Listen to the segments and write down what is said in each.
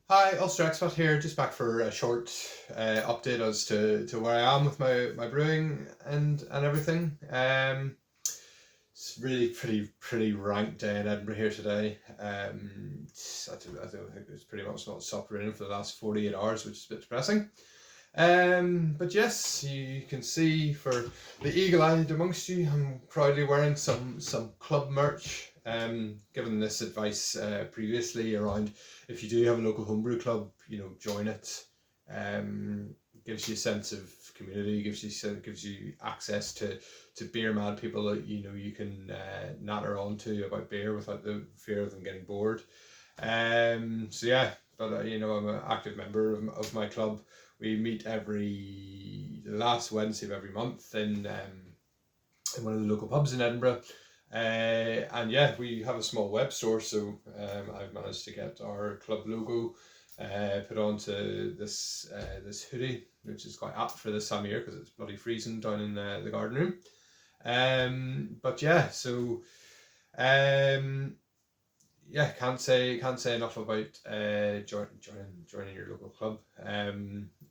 Hi, Ulster Expat here, just back for a short update as to where I am with my brewing and everything. It's really pretty rank day in Edinburgh here today. I don't think it's pretty much not stopped raining for the last 48 hours, which is a bit depressing. But yes, you can see for the eagle-eyed amongst you, I'm proudly wearing some club merch. Given this advice previously around if you do have a local homebrew club, join it. Um, Gives you a sense of community, gives you access to beer mad people that you can natter on to about beer without the fear of them getting bored. So yeah, but I'm an active member of my club. We meet every last Wednesday of every month in one of the local pubs in Edinburgh. And yeah, we have a small web store, so I've managed to get our club logo put onto this hoodie, which is quite apt for this time of year because it's bloody freezing down in the garden room. But yeah, so um, yeah, can't say enough about joining your local club.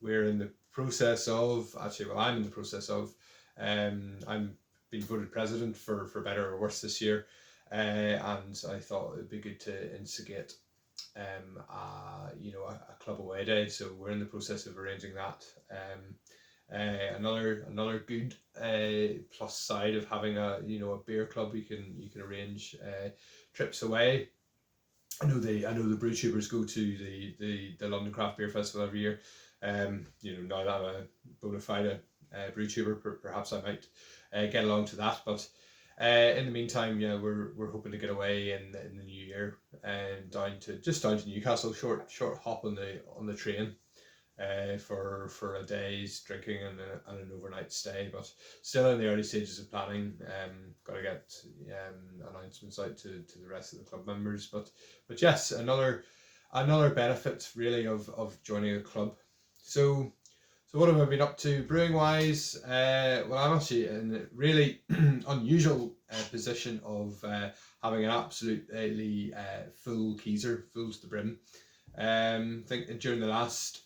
We're in the process of actually, well, I'm in the process of, I'm being voted president for better or worse this year, and I thought it'd be good to instigate a club away day. So we're in the process of arranging that. Another good plus side of having a beer club, you can arrange trips away. I know the brew tubers go to the London Craft Beer Festival every year. Now that I'm a bona fide brew tuber, perhaps I might get along to that. But in the meantime, yeah, we're hoping to get away in the new year and down to Newcastle, short hop on the train. For a day's drinking and an overnight stay, but still in the early stages of planning. Got to get announcements out to the rest of the club members. But yes, another benefit really of joining a club. So what have I been up to brewing wise? Well, I'm actually in a really unusual position of having an absolutely full keezer, full to the brim. I think during the last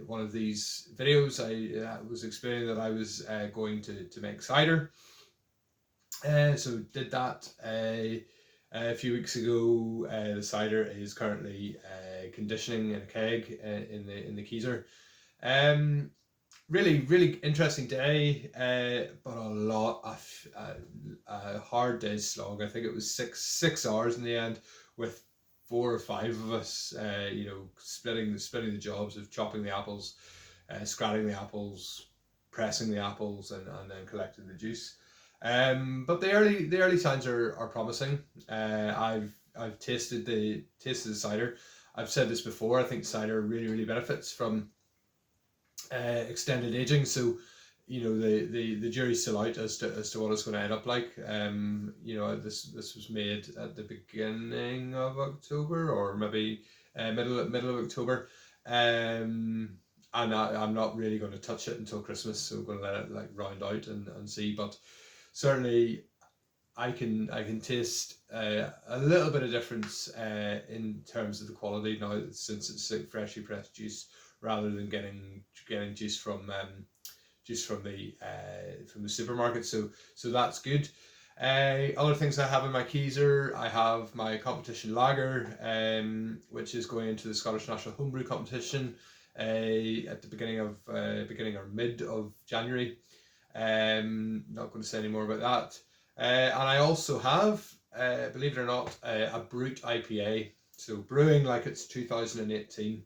one of these videos, I was explaining that I was going to make cider. So did that a few weeks ago. The cider is currently conditioning in a keg in the keezer. Um, really interesting day, but a hard day's slog. I think it was six hours in the end, with four or five of us, splitting the jobs of chopping the apples, scratting the apples, pressing the apples, and then collecting the juice. But the early signs are promising. I've tasted the cider. I've said this before. I think cider really benefits from extended aging. So, the jury's still out as to what it's going to end up like. This was made at the beginning of October, or maybe middle of October. And I'm not really going to touch it until Christmas, so I'm going to let it like round out and see. But certainly, I can taste a little bit of difference in terms of the quality now, since it's like freshly pressed juice rather than getting juice from the supermarket. So that's good. Other things I have in my keezer, I have my competition lager, which is going into the Scottish National Homebrew Competition at the beginning or mid of January. Not going to say any more about that. And I also have, believe it or not, a Brut IPA. So brewing like it's 2018.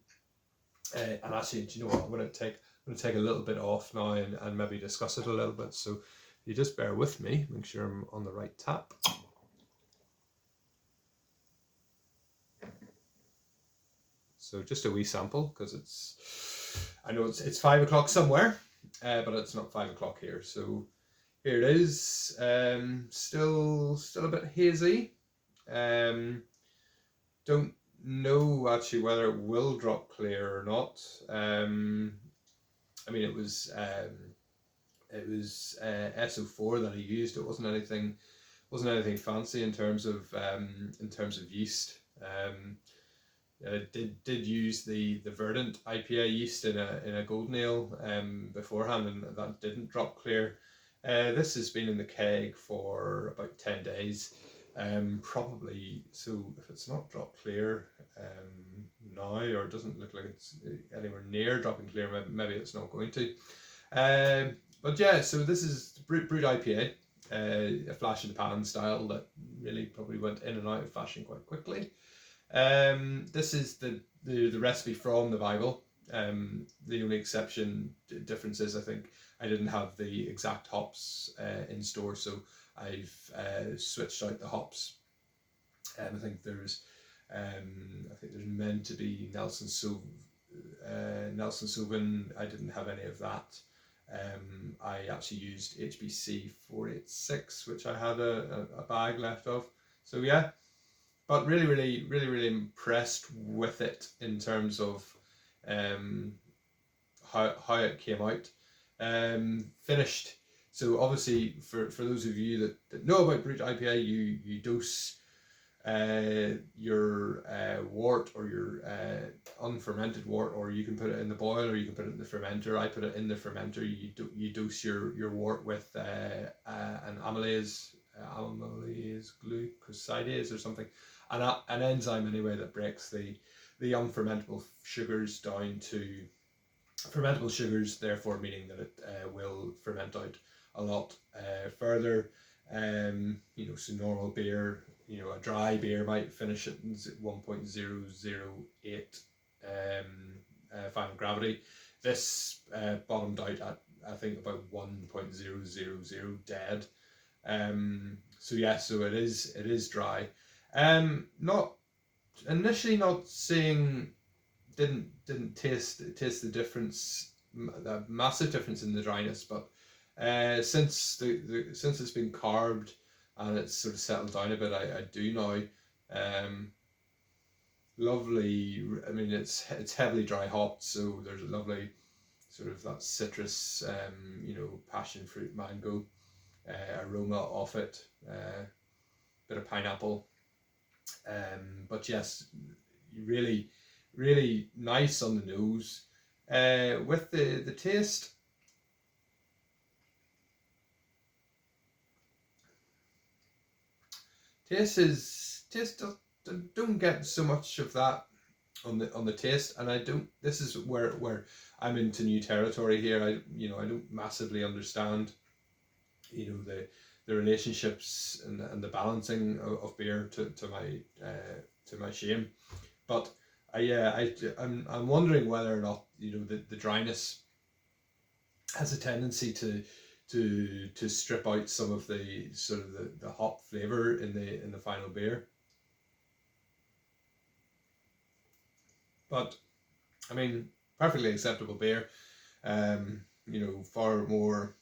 And actually, do you know what? I'm going to take a little bit off now and maybe discuss it a little bit. So you just bear with me, make sure I'm on the right tap. So just a wee sample, because I know it's 5 o'clock somewhere, but it's not 5 o'clock here. So here it is. Still a bit hazy. Don't know actually whether it will drop clear or not. I mean, it was SO4 that I used. It wasn't anything fancy in terms of yeast. did use the Verdant IPA yeast in a golden ale beforehand, and that didn't drop clear. This has been in the keg for about 10 days. Probably, so if it's not dropped clear now, or it doesn't look like it's anywhere near dropping clear, maybe it's not going to. But yeah, so this is Brut IPA, a flash in the pan style that really probably went in and out of fashion quite quickly. This is the recipe from the Bible. The only difference is I think I didn't have the exact hops in store, so I've switched out the hops. I think there's meant to be Nelson Sauvin. I didn't have any of that. I actually used HBC 486, which I had a bag left of. So yeah, but really impressed with it in terms of how it came out. Finished. So obviously for those of you that know about Brut IPA, you dose your wort or your unfermented wort, or you can put it in the boil, or you can put it in the fermenter. I put it in the fermenter. You dose your wort with an amylase glucosidase or something, an enzyme anyway that breaks the unfermentable sugars down to fermentable sugars, therefore meaning that it will ferment out a lot further. So normal beer, a dry beer might finish at 1.008 final gravity. This bottomed out at I think about 1.000 dead. So it is dry. Not initially not seeing, didn't taste the difference, the massive difference in the dryness, but since it's been carved and it's sort of settled down a bit, I do now. Lovely. I mean, it's heavily dry hopped, so there's a lovely sort of that citrus, passion fruit, mango aroma off it. Bit of pineapple. But yes, really nice on the nose. With the taste, don't get so much of that on the taste, and I don't. This is where I'm into new territory here. I don't massively understand, the relationships and the balancing of beer to my shame, but I'm wondering whether or not the dryness has a tendency to strip out some of the sort of the hop flavor in the final beer. But I mean, perfectly acceptable beer. Far more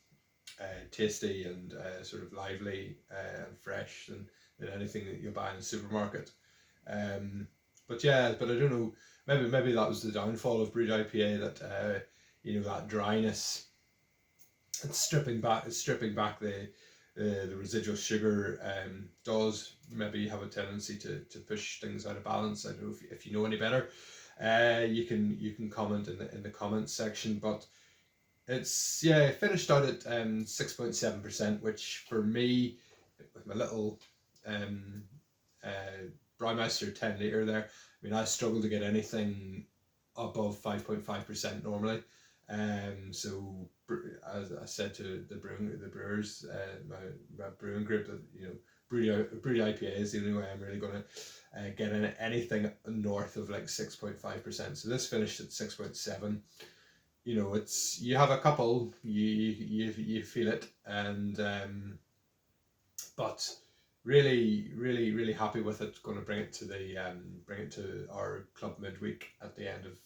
tasty and sort of lively and fresh than anything that you buy in a supermarket. But I don't know. Maybe that was the downfall of Brut IPA, that that dryness. It's stripping back the residual sugar does maybe have a tendency to push things out of balance. I don't know if you know any better. You can comment in the comments section, but it's it finished out at 6.7%, which for me, with my little Braumeister 10 litre there, I mean, I struggle to get anything above 5.5% normally. So as I said to the brewers, my brewing group, that Brut IPA is the only way I'm really going to get in anything north of like 6.5%. So this finished at 6.7. It's, you have a couple, you feel it, and but really happy with it. Going to bring it to our club midweek at the end of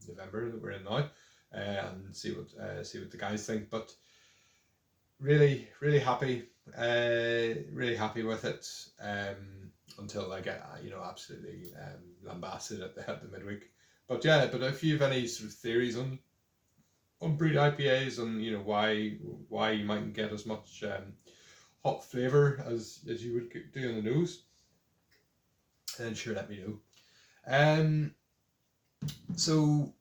November that we're in now, and see what the guys think. But really happy with it, until I get absolutely lambasted at the midweek. But if you have any sort of theories on Brut IPAs, and why you mightn't get as much hop flavour as you would do on the nose, then sure, let me know. So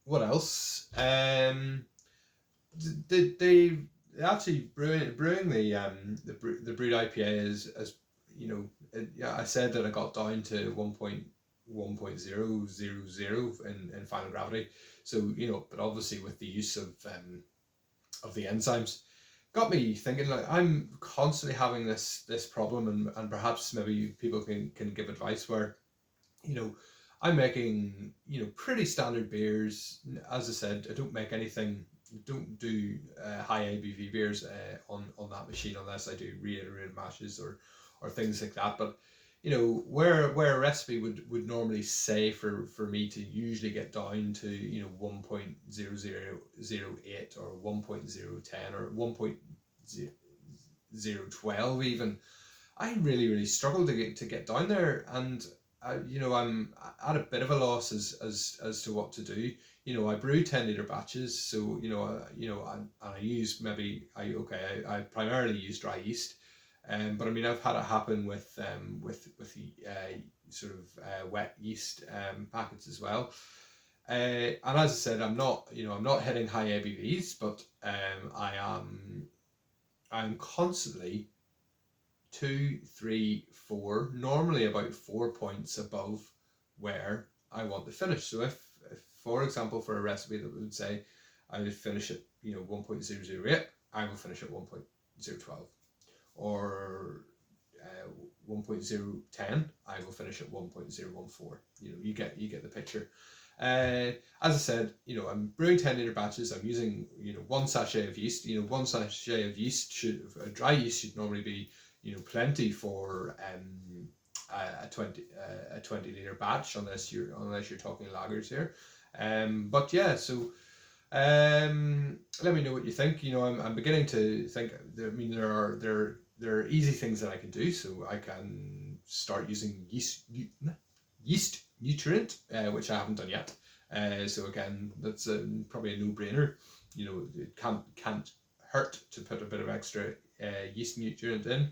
what else? They actually brewing the Brut IPA is, as you know, yeah, I said that I got down to 1.000 in final gravity. So but obviously with the use of the enzymes, got me thinking, like, I'm constantly having this problem, and perhaps maybe people can give advice where, you know, I'm making, pretty standard beers. As I said, I don't make anything, don't do high ABV beers on that machine unless I do reiterated mashes or things like that. But where a recipe would normally say for me to usually get down to 1.0008 or 1.010 or 1.012 even, I really struggle to get down there, and I'm at a bit of a loss as to what to do. I brew 10 litre batches, so and I use I primarily use dry yeast, but I mean I've had it happen with sort of wet yeast packets as well. And as I said, I'm not hitting high ABVs, but I'm constantly 2, 3, 4, normally about 4 points above where I want to finish. So if for example, for a recipe that would say I would finish at 1.008, I will finish at 1.012, or 1.010, I will finish at 1.014. You get the picture. As I said, I'm brewing 10 litre batches. I'm using one sachet of yeast. One sachet of yeast dry yeast should normally be plenty for a 20 litre batch, unless you're talking lagers here. But yeah, so let me know what you think. I'm beginning to think. I mean, there are easy things that I can do. So I can start using yeast nutrient, which I haven't done yet. So again, that's probably a no-brainer. It can't hurt to put a bit of extra yeast nutrient in.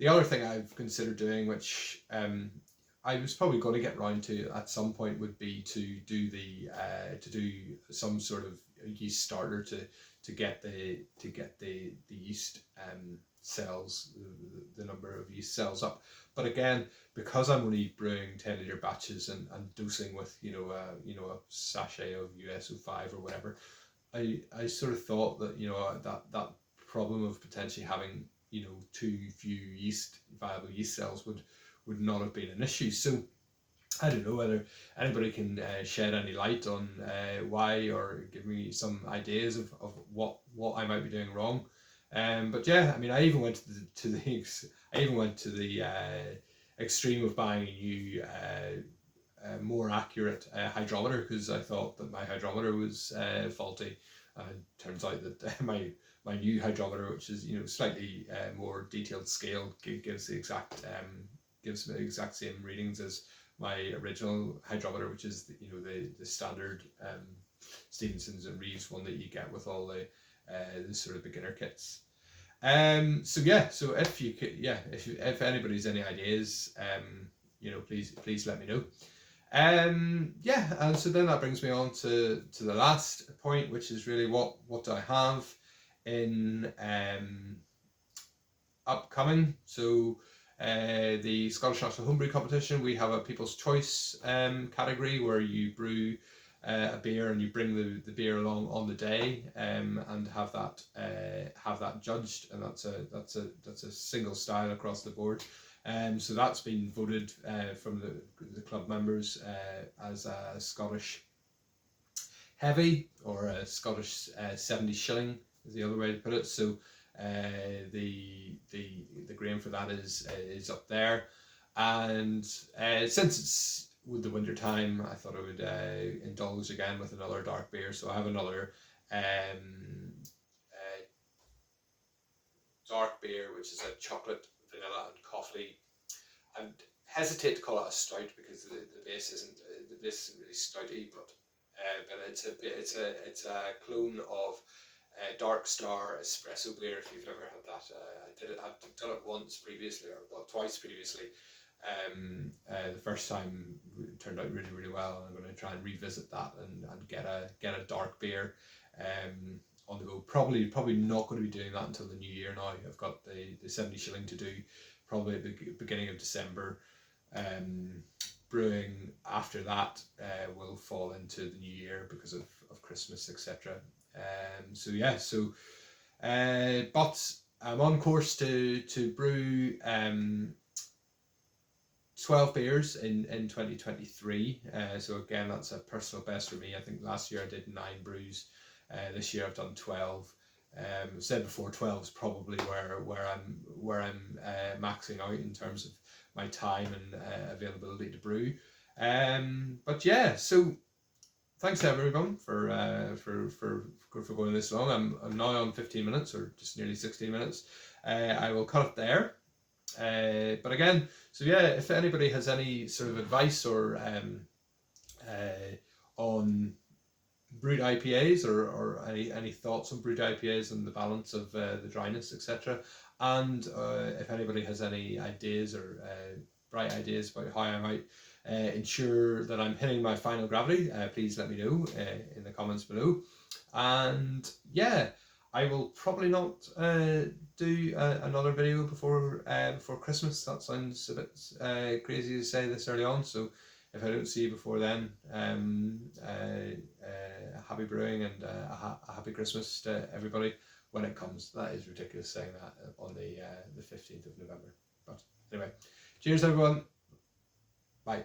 The other thing I've considered doing, which I was probably going to get round to at some point, would be to do some sort of yeast starter to get the yeast cells, the number of yeast cells up. But again, because I'm only brewing 10 litre batches and dosing with a sachet of USO5 or whatever, I sort of thought that that problem of potentially having too few viable yeast cells would not have been an issue. So I don't know whether anybody can shed any light on why, or give me some ideas of what I might be doing wrong. But yeah, I mean, I even went to the extreme of buying a new more accurate hydrometer, because I thought that my hydrometer was faulty. Turns out that my new hydrometer, which is slightly more detailed scale, gives the exact same readings as my original hydrometer, which is the standard Stevenson's and Reeves one that you get with all the sort of beginner kits. So yeah, so if you could, if anybody's any ideas, please let me know. Yeah, and so then that brings me on to the last point, which is really what do I have in upcoming. So the Scottish National Homebrew Competition, we have a People's Choice category where you brew a beer and you bring the beer along on the day, and have that judged, and that's a single style across the board. So that's been voted from the club members as a Scottish heavy, or a Scottish 70 shilling is the other way to put it. So the grain for that is up there, and since it's with the winter time, I thought I would indulge again with another dark beer. So I have another dark beer, which is a chocolate, vanilla, and coffee. I hesitate to call it a stout because the base isn't really stouty, but it's a clone of Dark Star espresso beer. If you've never had that, I've done it once previously, or well, twice previously, The first time turned out really, really well, and I'm going to try and revisit that and get a dark beer on the go. Probably not going to be doing that until the new year now. I've got the 70 shilling to do probably at the beginning of December. Brewing after that will fall into the new year because of Christmas, etc. But I'm on course to brew 12 beers in 2023. So again, that's a personal best for me. I think last year I did 9 brews. This year I've done 12. Said before, 12 is probably where I'm maxing out in terms of my time and availability to brew. But yeah, so thanks everyone for going this long. I'm now on 15 minutes, or just nearly 16 minutes. I will cut it there. But again, so yeah, if anybody has any sort of advice or on Brut IPAs or any thoughts on Brut IPAs and the balance of the dryness, etc. And if anybody has any ideas or bright ideas about how I might ensure that I'm hitting my final gravity, please let me know in the comments below. And yeah, I will probably not do another video before Christmas. That sounds a bit crazy to say this early on, so if I don't see you before then, happy brewing and a happy Christmas to everybody when it comes. That is ridiculous saying that on the 15th of November. But anyway, cheers everyone. Bye.